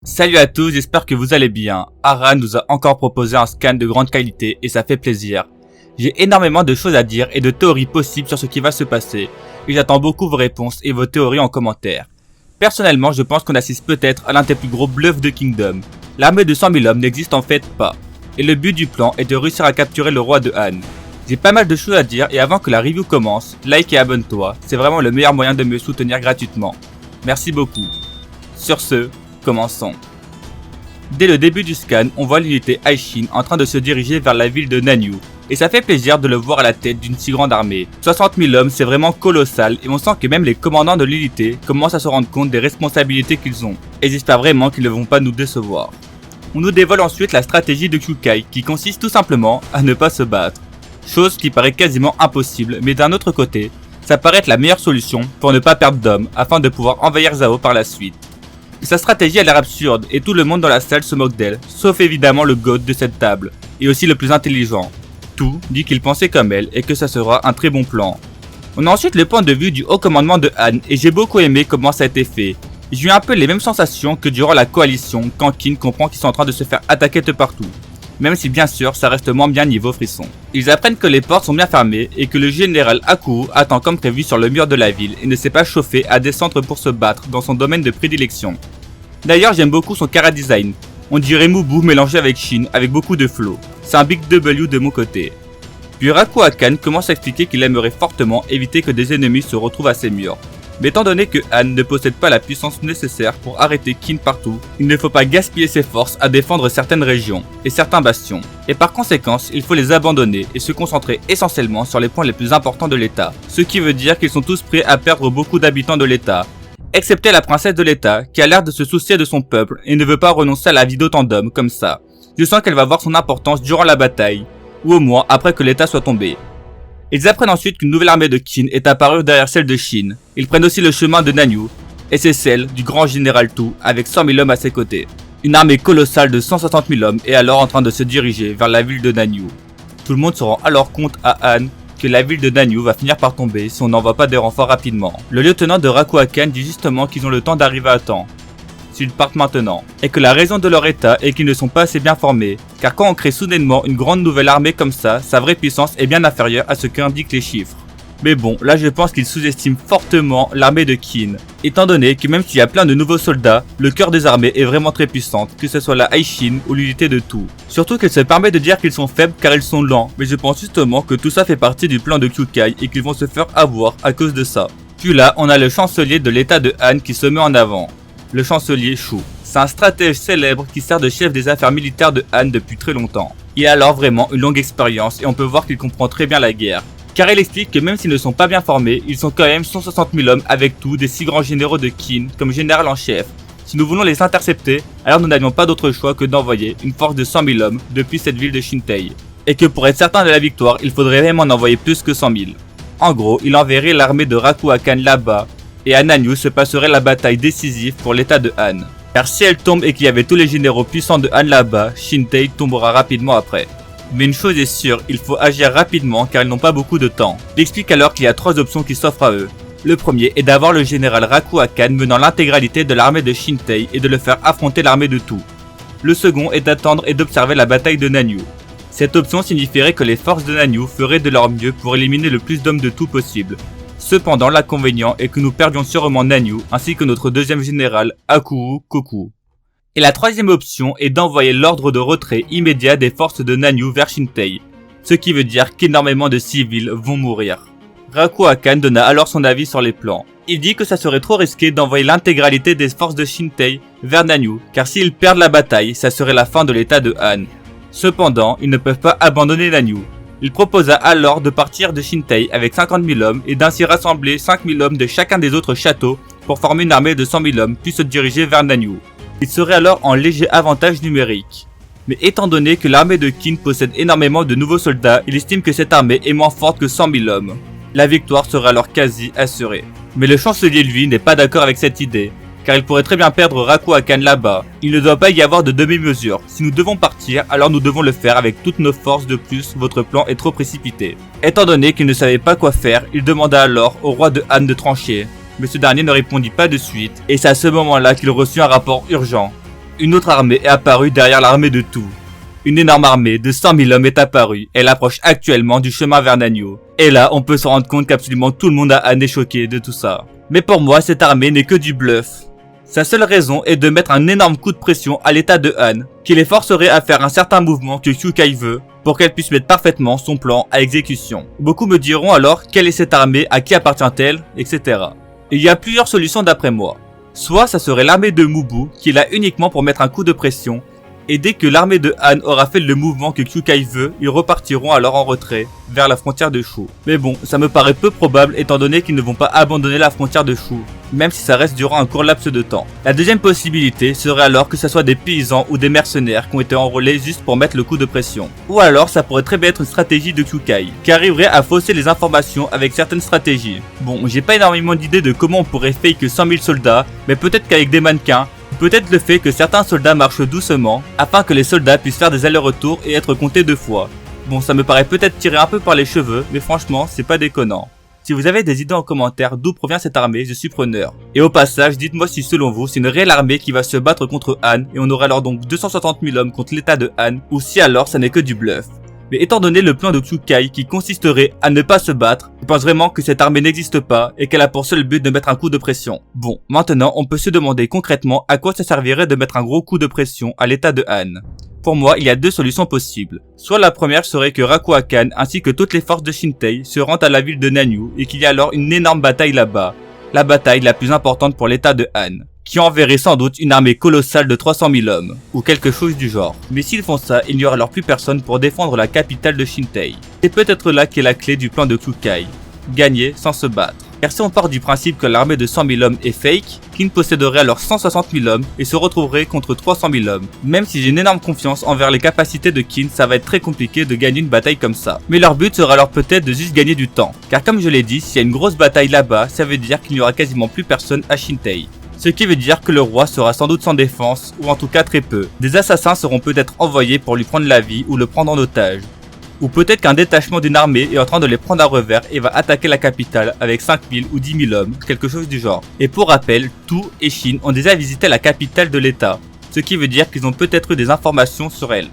Salut à tous, j'espère que vous allez bien. Aran nous a encore proposé un scan de grande qualité et ça fait plaisir. J'ai énormément de choses à dire et de théories possibles sur ce qui va se passer. Et j'attends beaucoup vos réponses et vos théories en commentaire. Personnellement, je pense qu'on assiste peut-être à l'un des plus gros bluffs de Kingdom. L'armée de 100 000 hommes n'existe en fait pas. Et le but du plan est de réussir à capturer le roi de Han. J'ai pas mal de choses à dire et avant que la review commence, like et abonne-toi, c'est vraiment le meilleur moyen de me soutenir gratuitement. Merci beaucoup. Sur ce, commençons. Dès le début du scan, on voit l'unité Aishin en train de se diriger vers la ville de Nanyu. Et ça fait plaisir de le voir à la tête d'une si grande armée. 60 000 hommes, c'est vraiment colossal et on sent que même les commandants de l'unité commencent à se rendre compte des responsabilités qu'ils ont. Et j'espère vraiment qu'ils ne vont pas nous décevoir. On nous dévoile ensuite la stratégie de Kyukai qui consiste tout simplement à ne pas se battre. Chose qui paraît quasiment impossible, mais d'un autre côté, ça paraît être la meilleure solution pour ne pas perdre d'hommes afin de pouvoir envahir Zhao par la suite. Sa stratégie a l'air absurde et tout le monde dans la salle se moque d'elle, sauf évidemment le GOAT de cette table, et aussi le plus intelligent. Tout dit qu'il pensait comme elle et que ça sera un très bon plan. On a ensuite le point de vue du haut commandement de Han et j'ai beaucoup aimé comment ça a été fait. J'ai eu un peu les mêmes sensations que durant la coalition quand Qin comprend qu'ils sont en train de se faire attaquer de partout. Même si bien sûr ça reste moins bien niveau frisson. Ils apprennent que les portes sont bien fermées et que le général Haku attend comme prévu sur le mur de la ville et ne s'est pas chauffé à descendre pour se battre dans son domaine de prédilection. D'ailleurs j'aime beaucoup son chara-design. On dirait Mubu mélangé avec Shin avec beaucoup de flow. C'est un big W de mon côté. Puis Raku Hakan commence à expliquer qu'il aimerait fortement éviter que des ennemis se retrouvent à ses murs. Mais étant donné que Han ne possède pas la puissance nécessaire pour arrêter Qin partout, il ne faut pas gaspiller ses forces à défendre certaines régions et certains bastions. Et par conséquent, il faut les abandonner et se concentrer essentiellement sur les points les plus importants de l'état. Ce qui veut dire qu'ils sont tous prêts à perdre beaucoup d'habitants de l'état. Excepté la princesse de l'état qui a l'air de se soucier de son peuple et ne veut pas renoncer à la vie d'autant d'hommes comme ça. Je sens qu'elle va voir son importance durant la bataille, ou au moins après que l'état soit tombé. Ils apprennent ensuite qu'une nouvelle armée de Qin est apparue derrière celle de Shin. Ils prennent aussi le chemin de Nanyu, et c'est celle du grand général Tu avec 100 000 hommes à ses côtés. Une armée colossale de 160 000 hommes est alors en train de se diriger vers la ville de Nanyu. Tout le monde se rend alors compte à Han que la ville de Nanyu va finir par tomber si on n'envoie pas des renforts rapidement. Le lieutenant de Raku Hakan dit justement qu'ils ont le temps d'arriver à temps, s'ils partent maintenant, et que la raison de leur état est qu'ils ne sont pas assez bien formés, car quand on crée soudainement une grande nouvelle armée comme ça, sa vraie puissance est bien inférieure à ce qu'indiquent les chiffres. Mais bon, là je pense qu'ils sous-estiment fortement l'armée de Qin, étant donné que même s'il y a plein de nouveaux soldats, le cœur des armées est vraiment très puissante, que ce soit la Aishin ou l'unité de Tu. Surtout qu'elle se permet de dire qu'ils sont faibles car ils sont lents, mais je pense justement que tout ça fait partie du plan de Kyukai et qu'ils vont se faire avoir à cause de ça. Puis là, on a le chancelier de l'état de Han qui se met en avant. Le chancelier Shu. C'est un stratège célèbre qui sert de chef des affaires militaires de Han depuis très longtemps. Il a alors vraiment une longue expérience et on peut voir qu'il comprend très bien la guerre. Car il explique que même s'ils ne sont pas bien formés, ils sont quand même 160 000 hommes avec tout des 6 grands généraux de Qin comme général en chef. Si nous voulons les intercepter, alors nous n'avions pas d'autre choix que d'envoyer une force de 100 000 hommes depuis cette ville de Shintei. Et que pour être certain de la victoire, il faudrait même en envoyer plus que 100 000. En gros, il enverrait l'armée de Raku Hakan là-bas, et à Nanyu se passerait la bataille décisive pour l'état de Han. Car si elle tombe et qu'il y avait tous les généraux puissants de Han là-bas, Shintei tombera rapidement après. Mais une chose est sûre, il faut agir rapidement car ils n'ont pas beaucoup de temps. Il explique alors qu'il y a 3 options qui s'offrent à eux. Le premier est d'avoir le général Raku Hakan menant l'intégralité de l'armée de Shintei et de le faire affronter l'armée de Tu. Le second est d'attendre et d'observer la bataille de Nanyu. Cette option signifierait que les forces de Nanyu feraient de leur mieux pour éliminer le plus d'hommes de Tu possible. Cependant, l'inconvénient est que nous perdions sûrement Nanyu ainsi que notre deuxième général, Haku Koku. Et la troisième option est d'envoyer l'ordre de retrait immédiat des forces de Nanyu vers Shintei, ce qui veut dire qu'énormément de civils vont mourir. Raku Hakan donna alors son avis sur les plans. Il dit que ça serait trop risqué d'envoyer l'intégralité des forces de Shintei vers Nanyu, car s'ils perdent la bataille, ça serait la fin de l'état de Han. Cependant, ils ne peuvent pas abandonner Nanyu. Il proposa alors de partir de Shintei avec 50 000 hommes et d'ainsi rassembler 5 000 hommes de chacun des autres châteaux pour former une armée de 100 000 hommes puis se diriger vers Nanyu. Il serait alors en léger avantage numérique. Mais étant donné que l'armée de Qin possède énormément de nouveaux soldats, il estime que cette armée est moins forte que 100 000 hommes. La victoire serait alors quasi assurée. Mais le chancelier lui n'est pas d'accord avec cette idée, car il pourrait très bien perdre Raku Hakan là-bas. Il ne doit pas y avoir de demi-mesure. Si nous devons partir, alors nous devons le faire avec toutes nos forces. De plus, votre plan est trop précipité. Étant donné qu'il ne savait pas quoi faire, il demanda alors au roi de Han de trancher. Mais ce dernier ne répondit pas de suite, et c'est à ce moment-là qu'il reçut un rapport urgent. une autre armée est apparue derrière l'armée de tout. Une énorme armée de 100 000 hommes est apparue, elle approche actuellement du chemin vers Nanyue. Et là, on peut se rendre compte qu'absolument tout le monde à Han est choqué de tout ça. Mais pour moi, cette armée n'est que du bluff. Sa seule raison est de mettre un énorme coup de pression à l'état de Han, qui les forcerait à faire un certain mouvement que Kyukai veut, pour qu'elle puisse mettre parfaitement son plan à exécution. Beaucoup me diront alors quelle est cette armée, à qui appartient-elle, etc. Il y a plusieurs solutions d'après moi. Soit ça serait l'armée de Mubu, qui est là uniquement pour mettre un coup de pression, et dès que l'armée de Han aura fait le mouvement que Kyukai veut, ils repartiront alors en retrait, vers la frontière de Shu. Mais bon, ça me paraît peu probable étant donné qu'ils ne vont pas abandonner la frontière de Shu, même si ça reste durant un court laps de temps. La deuxième possibilité serait alors que ce soit des paysans ou des mercenaires qui ont été enrôlés juste pour mettre le coup de pression. Ou alors ça pourrait très bien être une stratégie de Kyukai, qui arriverait à fausser les informations avec certaines stratégies. Bon, j'ai pas énormément d'idées de comment on pourrait fake 100 000 soldats, mais peut-être qu'avec des mannequins, peut-être le fait que certains soldats marchent doucement, afin que les soldats puissent faire des allers-retours et être comptés 2 fois. Bon, ça me paraît peut-être tiré un peu par les cheveux, mais franchement, c'est pas déconnant. Si vous avez des idées en commentaire d'où provient cette armée, je suis preneur. Et au passage, dites-moi si selon vous, c'est une réelle armée qui va se battre contre Han, et on aura alors donc 260 000 hommes contre l'état de Han, ou si alors ça n'est que du bluff. Mais étant donné le plan de Kyukai qui consisterait à ne pas se battre, je pense vraiment que cette armée n'existe pas et qu'elle a pour seul but de mettre un coup de pression. Bon, maintenant on peut se demander concrètement à quoi ça servirait de mettre un gros coup de pression à l'état de Han. Pour moi, il y a 2 solutions possibles. Soit la première serait que Rakuakan ainsi que toutes les forces de Shintei se rendent à la ville de Nanyue et qu'il y a alors une énorme bataille là-bas. La bataille la plus importante pour l'état de Han, qui enverrait sans doute une armée colossale de 300 000 hommes, ou quelque chose du genre. Mais s'ils font ça, il n'y aura alors plus personne pour défendre la capitale de Shintei. C'est peut-être là qu'est la clé du plan de Kyukai. Gagner sans se battre. Car si on part du principe que l'armée de 100 000 hommes est fake, Kin posséderait alors 160 000 hommes et se retrouverait contre 300 000 hommes. Même si j'ai une énorme confiance envers les capacités de Kin, ça va être très compliqué de gagner une bataille comme ça. Mais leur but sera alors peut-être de juste gagner du temps. Car comme je l'ai dit, s'il y a une grosse bataille là-bas, ça veut dire qu'il n'y aura quasiment plus personne à Shintei. Ce qui veut dire que le roi sera sans doute sans défense, ou en tout cas très peu. Des assassins seront peut-être envoyés pour lui prendre la vie ou le prendre en otage. Ou peut-être qu'un détachement d'une armée est en train de les prendre à revers et va attaquer la capitale avec 5 000 ou 10 000 hommes, quelque chose du genre. Et pour rappel, Tu et Shin ont déjà visité la capitale de l'état, ce qui veut dire qu'ils ont peut-être eu des informations sur elle.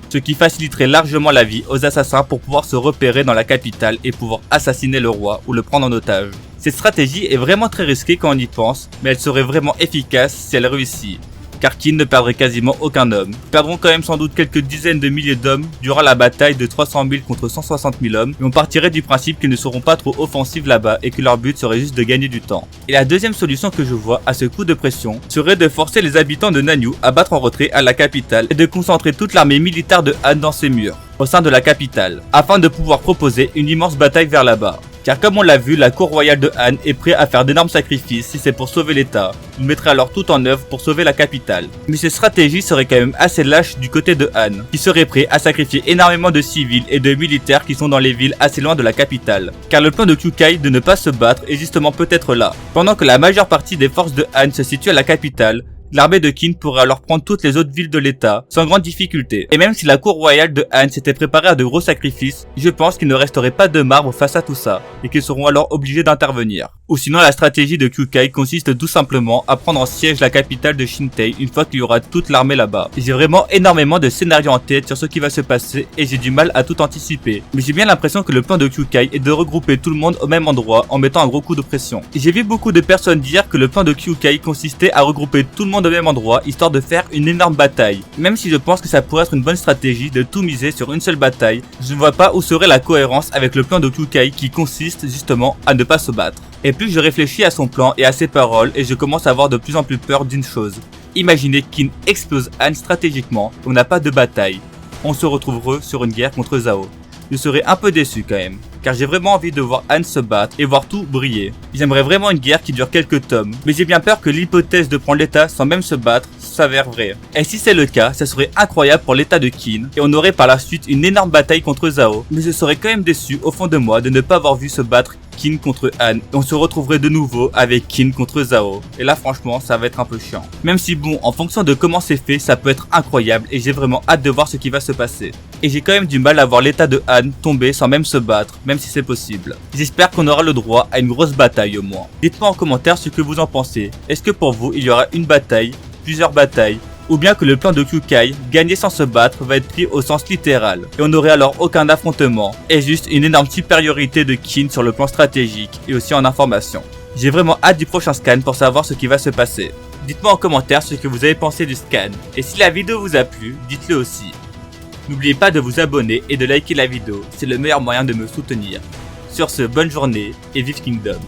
Ce qui faciliterait largement la vie aux assassins pour pouvoir se repérer dans la capitale et pouvoir assassiner le roi ou le prendre en otage. Cette stratégie est vraiment très risquée quand on y pense, mais elle serait vraiment efficace si elle réussit. Car Kin ne perdrait quasiment aucun homme. Ils perdront quand même sans doute quelques dizaines de milliers d'hommes durant la bataille de 300 000 contre 160 000 hommes, mais on partirait du principe qu'ils ne seront pas trop offensifs là-bas et que leur but serait juste de gagner du temps. Et la deuxième solution que je vois à ce coup de pression serait de forcer les habitants de Nanyue à battre en retrait à la capitale et de concentrer toute l'armée militaire de Han dans ses murs, au sein de la capitale, afin de pouvoir proposer une immense bataille vers là-bas. Car comme on l'a vu, la cour royale de Han est prête à faire d'énormes sacrifices si c'est pour sauver l'état. Il mettrait alors tout en œuvre pour sauver la capitale. Mais cette stratégie serait quand même assez lâche du côté de Han, qui serait prêt à sacrifier énormément de civils et de militaires qui sont dans les villes assez loin de la capitale. Car le plan de Kyukai de ne pas se battre est justement peut-être là. Pendant que la majeure partie des forces de Han se situe à la capitale, l'armée de Kin pourrait alors prendre toutes les autres villes de l'état, sans grande difficulté. Et même si la cour royale de Han s'était préparée à de gros sacrifices, je pense qu'il ne resterait pas de marbre face à tout ça, et qu'ils seront alors obligés d'intervenir. Ou sinon la stratégie de Kyukai consiste tout simplement à prendre en siège la capitale de Shintei une fois qu'il y aura toute l'armée là-bas. J'ai vraiment énormément de scénarios en tête sur ce qui va se passer et j'ai du mal à tout anticiper. Mais j'ai bien l'impression que le plan de Kyukai est de regrouper tout le monde au même endroit en mettant un gros coup de pression. Et j'ai vu beaucoup de personnes dire que le plan de Kyukai consistait à regrouper tout le monde au même endroit histoire de faire une énorme bataille. Même si je pense que ça pourrait être une bonne stratégie de tout miser sur une seule bataille, je ne vois pas où serait la cohérence avec le plan de Kyukai qui consiste justement à ne pas se battre. Et plus je réfléchis à son plan et à ses paroles et je commence à avoir de plus en plus peur d'une chose. Imaginez Kin explose Han stratégiquement, on n'a pas de bataille. On se retrouverait sur une guerre contre Zhao. Je serais un peu déçu quand même, car j'ai vraiment envie de voir Han se battre et voir tout briller. J'aimerais vraiment une guerre qui dure quelques tomes, mais j'ai bien peur que l'hypothèse de prendre l'état sans même se battre s'avère vraie. Et si c'est le cas, ça serait incroyable pour l'état de Kin, et on aurait par la suite une énorme bataille contre Zhao, mais je serais quand même déçu au fond de moi de ne pas avoir vu se battre Kin contre Han, et on se retrouverait de nouveau avec Kin contre Zhao. Et là franchement ça va être un peu chiant. Même si bon, en fonction de comment c'est fait, ça peut être incroyable et j'ai vraiment hâte de voir ce qui va se passer. Et j'ai quand même du mal à voir l'état de Han tomber sans même se battre, même si c'est possible. J'espère qu'on aura le droit à une grosse bataille au moins. Dites-moi en commentaire ce que vous en pensez. Est-ce que pour vous il y aura une bataille, plusieurs batailles, ou bien que le plan de Kukai, gagner sans se battre, va être pris au sens littéral, et on n'aurait alors aucun affrontement, et juste une énorme supériorité de Kin sur le plan stratégique et aussi en information. J'ai vraiment hâte du prochain scan pour savoir ce qui va se passer. Dites-moi en commentaire ce que vous avez pensé du scan, et si la vidéo vous a plu, dites-le aussi. N'oubliez pas de vous abonner et de liker la vidéo, c'est le meilleur moyen de me soutenir. Sur ce, bonne journée et vive Kingdom.